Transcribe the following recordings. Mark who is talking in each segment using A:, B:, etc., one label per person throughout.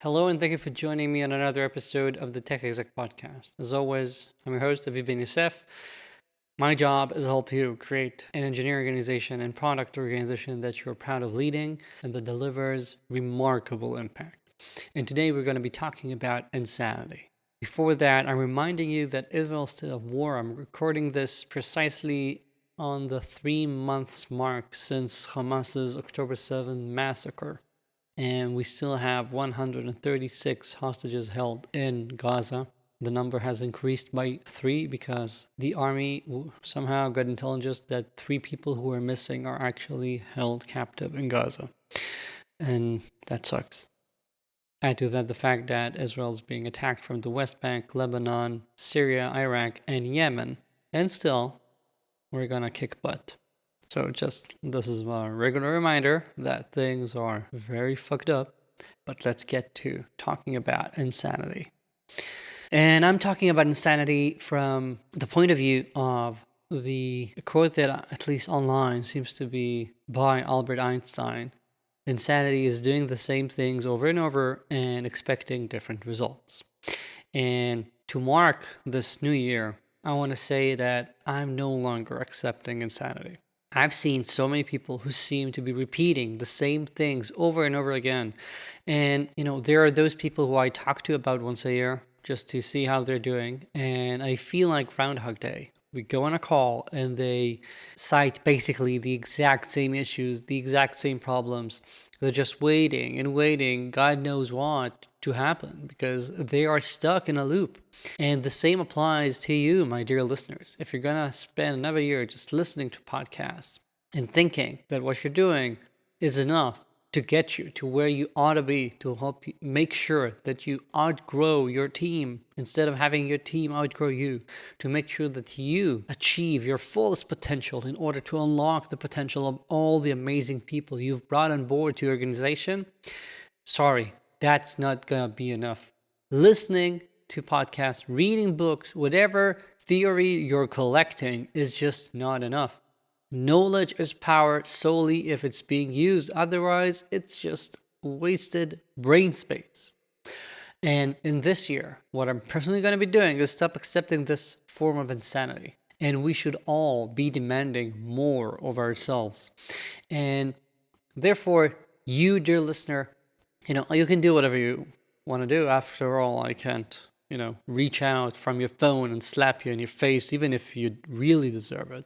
A: Hello, and thank you for joining me on another episode of the Tech Exec podcast. As always, I'm your host, Aviv Ben-Yosef. My job is to help you create an engineering organization and product organization that you're proud of leading and that delivers remarkable impact. And today we're going to be talking about insanity. Before that, I'm reminding you that Israel is still at war. I'm recording this precisely on the 3 months mark since Hamas's October 7th massacre. And we still have 136 hostages held in Gaza. The number has increased by 3 because the army somehow got intelligence that 3 people who are missing are actually held captive in Gaza. And that sucks. Add to that the fact that Israel is being attacked from the West Bank, Lebanon, Syria, Iraq, and Yemen. And still, we're gonna kick butt. So this is a regular reminder that things are very fucked up, but let's get to talking about insanity. And I'm talking about insanity from the point of view of the quote that, at least online, seems to be by Albert Einstein. Insanity is doing the same things over and over and expecting different results. And to mark this new year, I want to say that I'm no longer accepting insanity. I've seen so many people who seem to be repeating the same things over and over again. And, there are those people who I talk to about once a year just to see how they're doing. And I feel like Groundhog Day. We go on a call and they cite basically the exact same issues, the exact same problems. They're just waiting and waiting, God knows what, to happen because they are stuck in a loop. And the same applies to you, my dear listeners. If you're going to spend another year just listening to podcasts and thinking that what you're doing is enough to get you to where you ought to be, to help you make sure that you outgrow your team instead of having your team outgrow you, to make sure that you achieve your fullest potential in order to unlock the potential of all the amazing people you've brought on board to your organization, sorry, that's not going to be enough. Listening to podcasts, reading books, whatever theory you're collecting is just not enough. Knowledge is power solely if it's being used. Otherwise, it's just wasted brain space. And in this year, what I'm personally going to be doing is stop accepting this form of insanity. And we should all be demanding more of ourselves. And therefore, you, dear listener, you can do whatever you want to do. After all, I can't, reach out from your phone and slap you in your face, even if you really deserve it.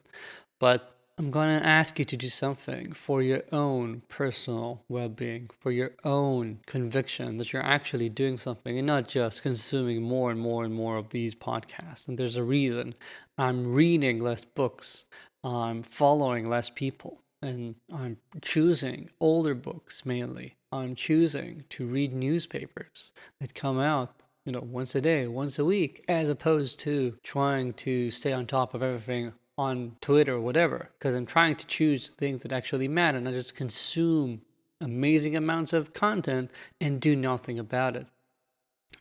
A: But I'm going to ask you to do something for your own personal well-being, for your own conviction that you're actually doing something and not just consuming more and more and more of these podcasts. And there's a reason. I'm reading less books. I'm following less people. And I'm choosing older books mainly. I'm choosing to read newspapers that come out once a day, once a week, as opposed to trying to stay on top of everything on Twitter or whatever, because I'm trying to choose things that actually matter, not just consume amazing amounts of content and do nothing about it.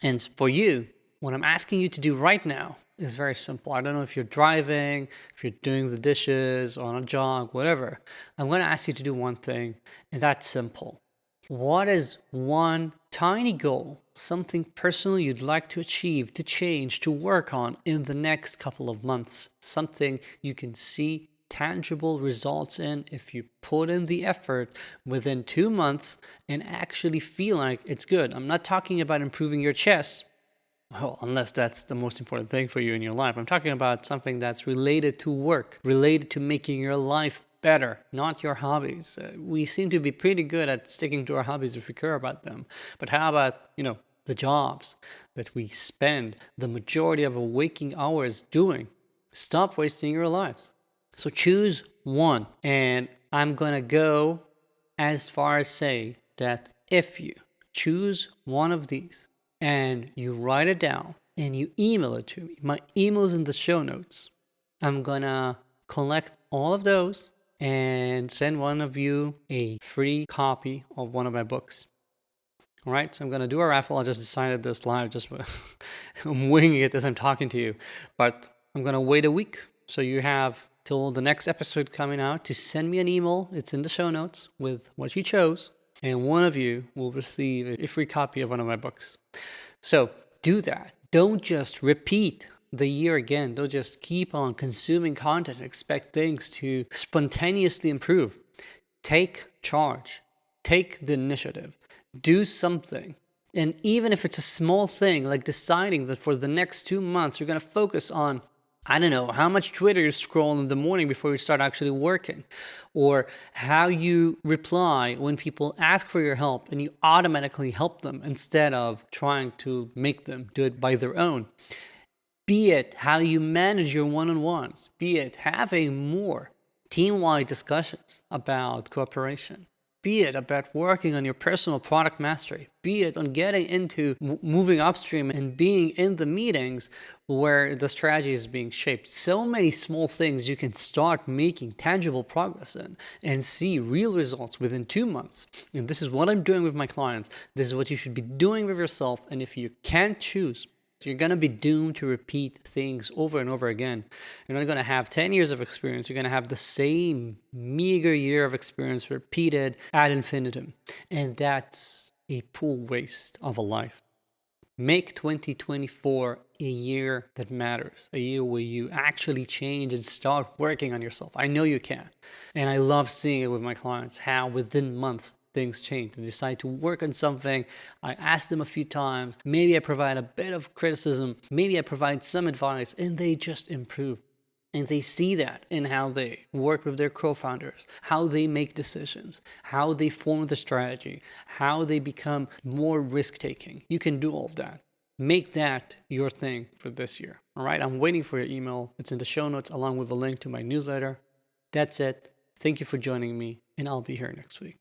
A: And for you, what I'm asking you to do right now is very simple. I don't know if you're driving, if you're doing the dishes, on a jog, whatever. I'm going to ask you to do one thing, and that's simple. What is one tiny goal, something personal you'd like to achieve, to change, to work on in the next couple of months? Something you can see tangible results in if you put in the effort within 2 months and actually feel like it's good. I'm not talking about improving your chest. Well, unless that's the most important thing for you in your life. I'm talking about something that's related to work, related to making your life better, not your hobbies. We seem to be pretty good at sticking to our hobbies if we care about them. But how about, the jobs that we spend the majority of our waking hours doing? Stop wasting your lives. So choose one. And I'm going to go as far as say that if you choose one of these and you write it down and you email it to me, my email is in the show notes. I'm going to collect all of those and send one of you a free copy of one of my books. All right, so I'm going to do a raffle. I just decided this live, I'm winging it as I'm talking to you. But I'm going to wait a week. So you have till the next episode coming out to send me an email. It's in the show notes with what you chose. and one of you will receive a free copy of one of my books. So do that. Don't just repeat the year again. Don't just keep on consuming content and expect things to spontaneously improve. Take charge. Take the initiative. Do something. And even if it's a small thing, like deciding that for the next 2 months, you're going to focus on, I don't know, how much Twitter you scroll in the morning before you start actually working, or how you reply when people ask for your help and you automatically help them instead of trying to make them do it by their own. Be it how you manage your one-on-ones, be it having more team-wide discussions about cooperation, be it about working on your personal product mastery, be it on getting into moving upstream and being in the meetings where the strategy is being shaped. So many small things you can start making tangible progress in and see real results within 2 months. And this is what I'm doing with my clients. This is what you should be doing with yourself. And if you can't choose, you're going to be doomed to repeat things over and over again. You're not going to have 10 years of experience. You're going to have the same meager year of experience repeated ad infinitum. And that's a poor waste of a life. Make 2024 a year that matters, a year where you actually change and start working on yourself. I know you can. And I love seeing it with my clients, how within months, things change. They decide to work on something. I ask them a few times. Maybe I provide a bit of criticism. Maybe I provide some advice, and they just improve. And they see that in how they work with their co-founders, how they make decisions, how they form the strategy, how they become more risk-taking. You can do all of that. Make that your thing for this year. All right, I'm waiting for your email. It's in the show notes along with a link to my newsletter. That's it. Thank you for joining me, and I'll be here next week.